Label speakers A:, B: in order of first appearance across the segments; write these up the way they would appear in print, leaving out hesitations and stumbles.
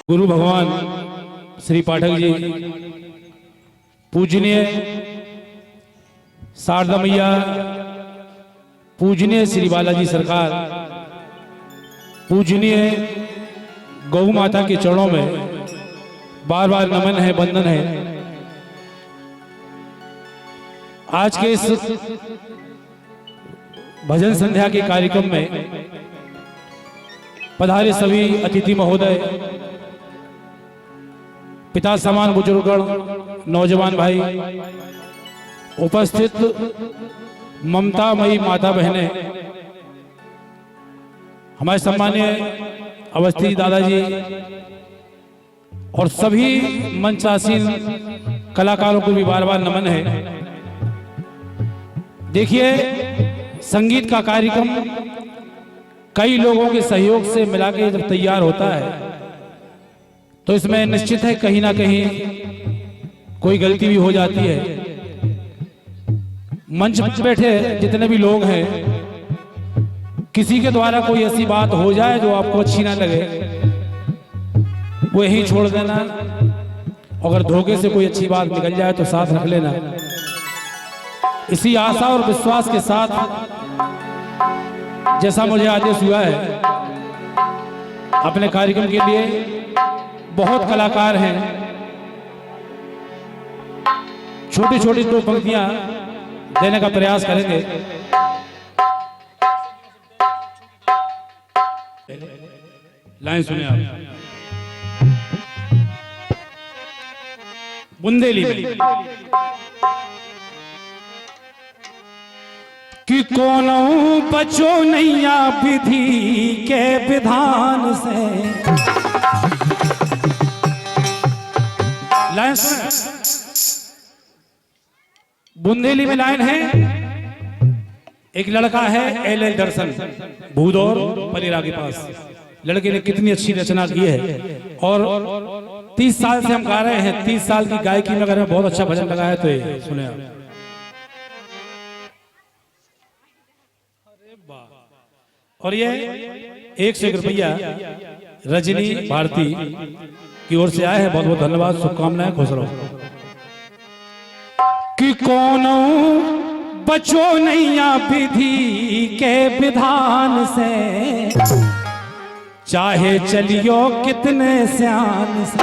A: गुरु भगवान श्री पाठक जी, पूजनीय शारदा मैया, पूजनीय श्री बालाजी सरकार, पूजनीय गौ माता के चरणों में बार बार नमन है, वंदन है। आज के इस भजन संध्या के कार्यक्रम में पधारे सभी अतिथि महोदय, पिता समान बुजुर्गगण, नौजवान भाई, उपस्थित ममतामयी माता बहनें, हमारे सम्मानीय अवस्थी दादाजी और सभी मंचासीन कलाकारों को भी बार बार नमन है। देखिए, संगीत का कार्यक्रम कई लोगों के सहयोग से मिला के जब तैयार होता है तो इसमें निश्चित है कहीं ना कहीं कोई गलती भी हो जाती है। मंच पर बैठे जितने भी लोग हैं, किसी के द्वारा कोई ऐसी बात हो जाए जो आपको अच्छी ना लगे, वो यही छोड़ देना। अगर धोखे से कोई अच्छी बात निकल जाए तो साथ रख लेना। इसी आशा और विश्वास के साथ जैसा मुझे आदेश हुआ है, अपने कार्यक्रम के लिए बहुत कलाकार हैं। छोटी छोटी दो पंक्तियां देने का प्रयास करेंगे। लाइन सुनिए आप। बुंदेली में कि कोनो बचो नैया विधि के विधान से। लाइन बुंदेली में लाइन है। एक लड़का है एल दर्शन, भूदौर पलेरा के पास। लड़के ने कितनी अच्छी रचना की है और 30 साल से हम गा रहे हैं। 30 साल की गायकी में अगर बहुत अच्छा भजन लगा है तो ये सुने आप। और ये 101 रुपया रजनी भारती की ओर से आए हैं। बहुत बहुत धन्यवाद, शुभकामनाएं, खुश रहो। कि कोनो बचो नैया विधि के विधान से, चाहे चलियो कितने स्यान से।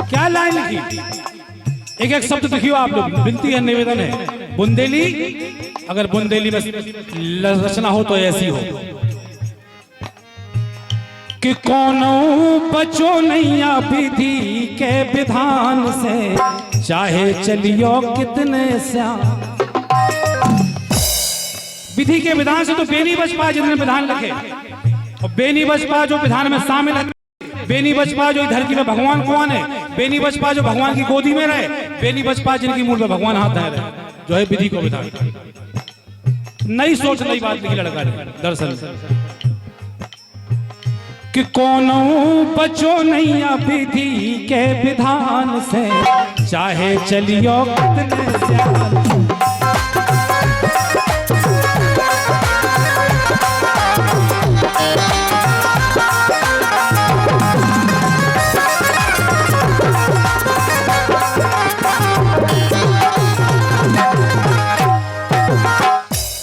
A: क्या लाइन लिखी, एक एक शब्द देखियो आप लोग। विनती है, निवेदन है। बुंदेली, अगर बुंदेली में रचना हो तो ऐसी हो कि कोनो बचो नैया विधि के विधान से, चाहे चलियो कितने श्याम। विधि के विधान से तो बेनी बच पाए जिन्होंने विधान रखे, और बेनी बच पाए जो विधान में शामिल है। बेनी बच पाए जो धरती में भगवान कौन है। बेनी बच पाए जो भगवान की गोदी में रहे। बेनी बच पाए जिनकी मूल में भगवान हाथ है रहे, जो है विधि को विधान। नई सोच, नई बात लिखी लड़का ने दरअसल कि कोनो बचो नैया विधि के विधान से, चाहे चलियो कितने श्याम।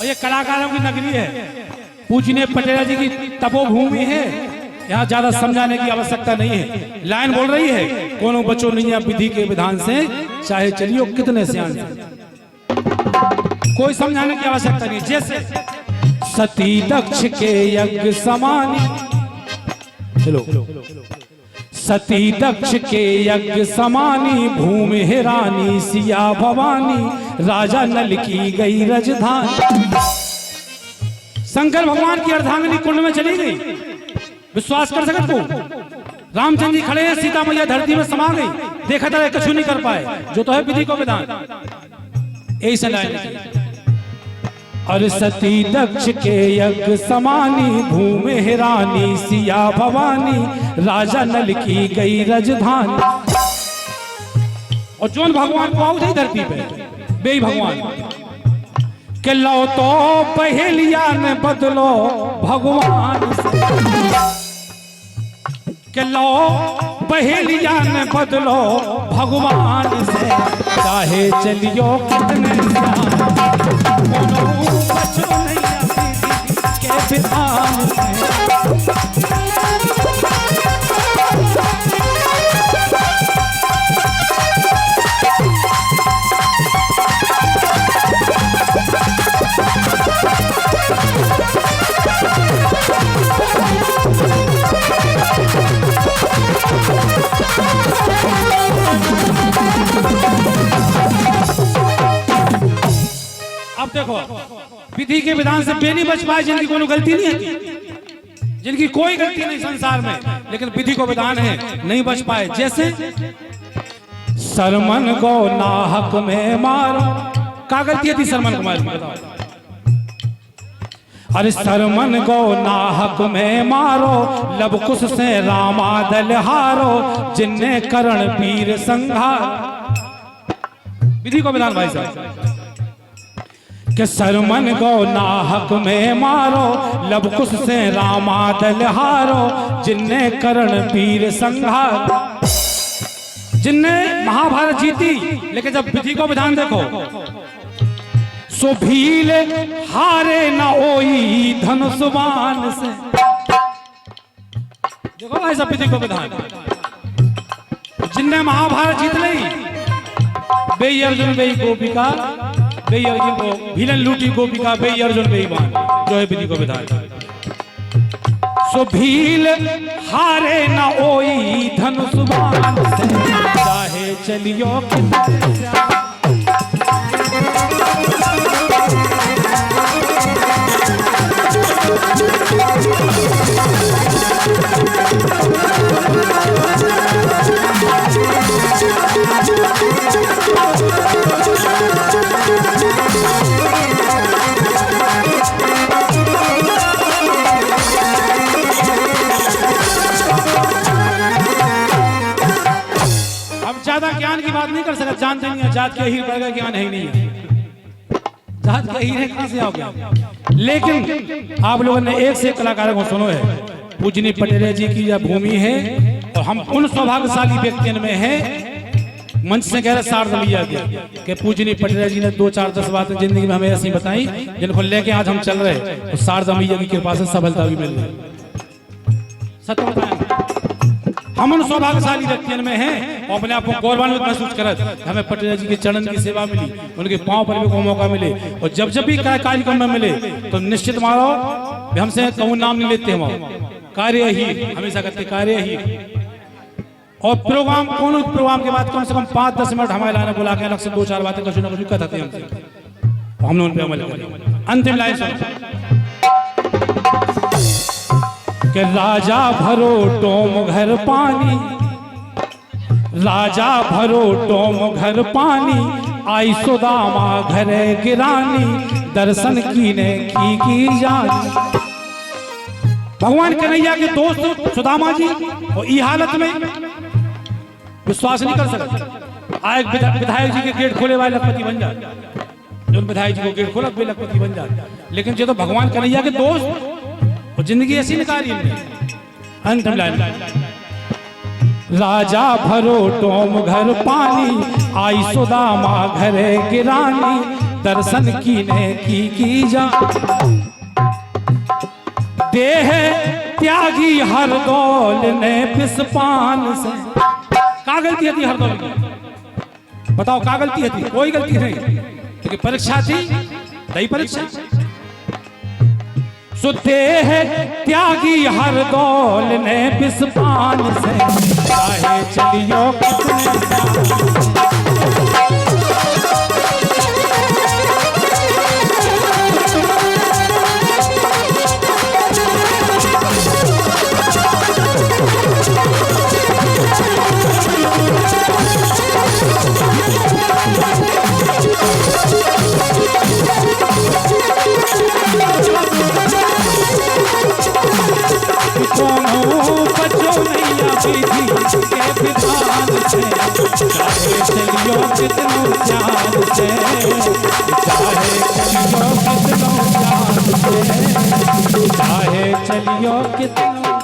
A: ये कलाकारों की नगरी है, पूजनीय पटेला जी की तपोभूमि है। यहाँ ज्यादा समझाने की आवश्यकता नहीं है। लाइन बोल रही है, कोनो बचो नैया विधि के विधान से, चाहे चलियो कितने श्याम से। कोई समझाने की आवश्यकता नहीं। जैसे सती दक्ष के यज्ञ समानी, चलो, सती दक्ष के यज्ञ समानी, भूमि हिरानी सिया भवानी, राजा नल की गई राजधानी। शंकर भगवान की अर्धांगिनी कुंड में चली गई। विश्वास कर सकते हो? रामचंद्र जी खड़े हैं, सीता मैया धरती में समा गई। देखा था कुछ नहीं कर पाए, जो तो है विधि को विधान। ऐसा लाइन। और सती दक्ष के यज्ञ समानी, भूमि हिरानी सिया भवानी, राजा नल की गई राजधानी। और जोन भगवान को आओ धरती पे, बे भगवान कि लो तो पहेलिया ने बदलो भगवान से, कि लो पहेलिया ने बदलो भगवान से, चाहे चलियो कितने बचो नहीं के विधान से। अब देखो विधि के विधान से बे नहीं बच पाए जिनकी कोई गलती नहीं है, जिनकी कोई गलती नहीं संसार में, लेकिन विधि को विधान है नहीं बच पाए। जैसे सरमन को नाहक में मारो, क्या गलती थी सरमन को मारो बताओ? अरे सरमन को नाहक में मारो, लब कुश से रामा दल हारो, जिन्ने करण पीर संघार। विधि को विधान भाई साहब कि सरमन को नाहक में मारो, लब कुश से रामा दल हारो, जिन्ने करण पीर संघार। जिनने महाभारत जीती, लेकिन जब विधि को विधान देखो, सो भील हारे न ओई धनुषबाण से। देखो भाई सब विधि को विधान, जिनने महाभारत जीत ली, बेई अर्जुन बेई गोपिका, बेई अर्जुन को भीलन लूटी गोपिका, बेई अर्जुन बेईमान, जो है विधि को विधान। सो भील हारे न ओई धनुषबाण से, चाहे चलियो कितने ज्यादा ज्ञान की बात नहीं कर सकते, जानते नहीं है जात के हीर पर ज्ञान है ही नहीं है, जात के हीर कहां से आओगे। लेकिन आप लोगों ने एक से एक कलाकारों को सुनो है, पूजनी पटेल जी की यह भूमि है और हम उन सौभाग्यशाली व्यक्तियों में है। मंच से कह रहे शारदा मैया कि पूजनी पटेल जी ने 2-4-10 बातें जिंदगी में हमें ऐसी बताई जिनको लेके आज हम चल रहे, तो शारदा मैया की कृपा से सफलता भी मिल रही। सत्य बताएं, हम उन सौभाग्यशाली व्यक्तियों में हैं और अपने आप को गौरवान्वित महसूस करत हमें पटेल जी के चरण की सेवा मिली, उनके पांव पर भी को मौका मिले, और जब भी कार्यक्रम में मिले तो निश्चित मारो हमसे कहूँ नाम नहीं लेते हम, कार्य ही हमेशा करते, कार्य ही। और प्रोग्राम कौन प्रोग्राम के बाद कम से कम 5-10 मिनट हमारे लाने बुला के अलग से 2-4 बातें कुछ ना कुछ कहते हमसे, हमने उन पे अमल किया। अंतिम लाइन सुनो कि राजा भरो टोम घर पानी, राजा भरो टोम घर पानी, आई सुदामा घरे गिरानी, दर्शन कीने की जानी। भगवान कन्हैया के दोस्त सुदामा जी और ई हालत में विश्वास नहीं कर सकते, आए विधायक जी के गेट खोले वाले लखपति बन जाते, जो विधायक जी को गेट खोला वे लखपति बन जाते। लेकिन जो तो भगवान कन्हैया के दोस्त और जिंदगी ऐसी निकाली अंतिम लाइन, राजा भरो टोम घर पानी, आई सुदामा घरे गिरानी, दर्शन कीने की जा। देह त्यागी हर दौल ने पिसपान से। क्या गलती थी हर दौल की? बताओ क्या गलती थी? कोई गलती नहीं, क्योंकि परीक्षा थी, दही परीक्षा। सुते है त्यागी हर दौल ने पिसपान से, चाहे चलियो कितने बचो नहीं विधि के विधान से। चाहे चलियो कितनो प्यार से, चाहे चलियो कितनो प्यार से, चाहे चलियो कितनो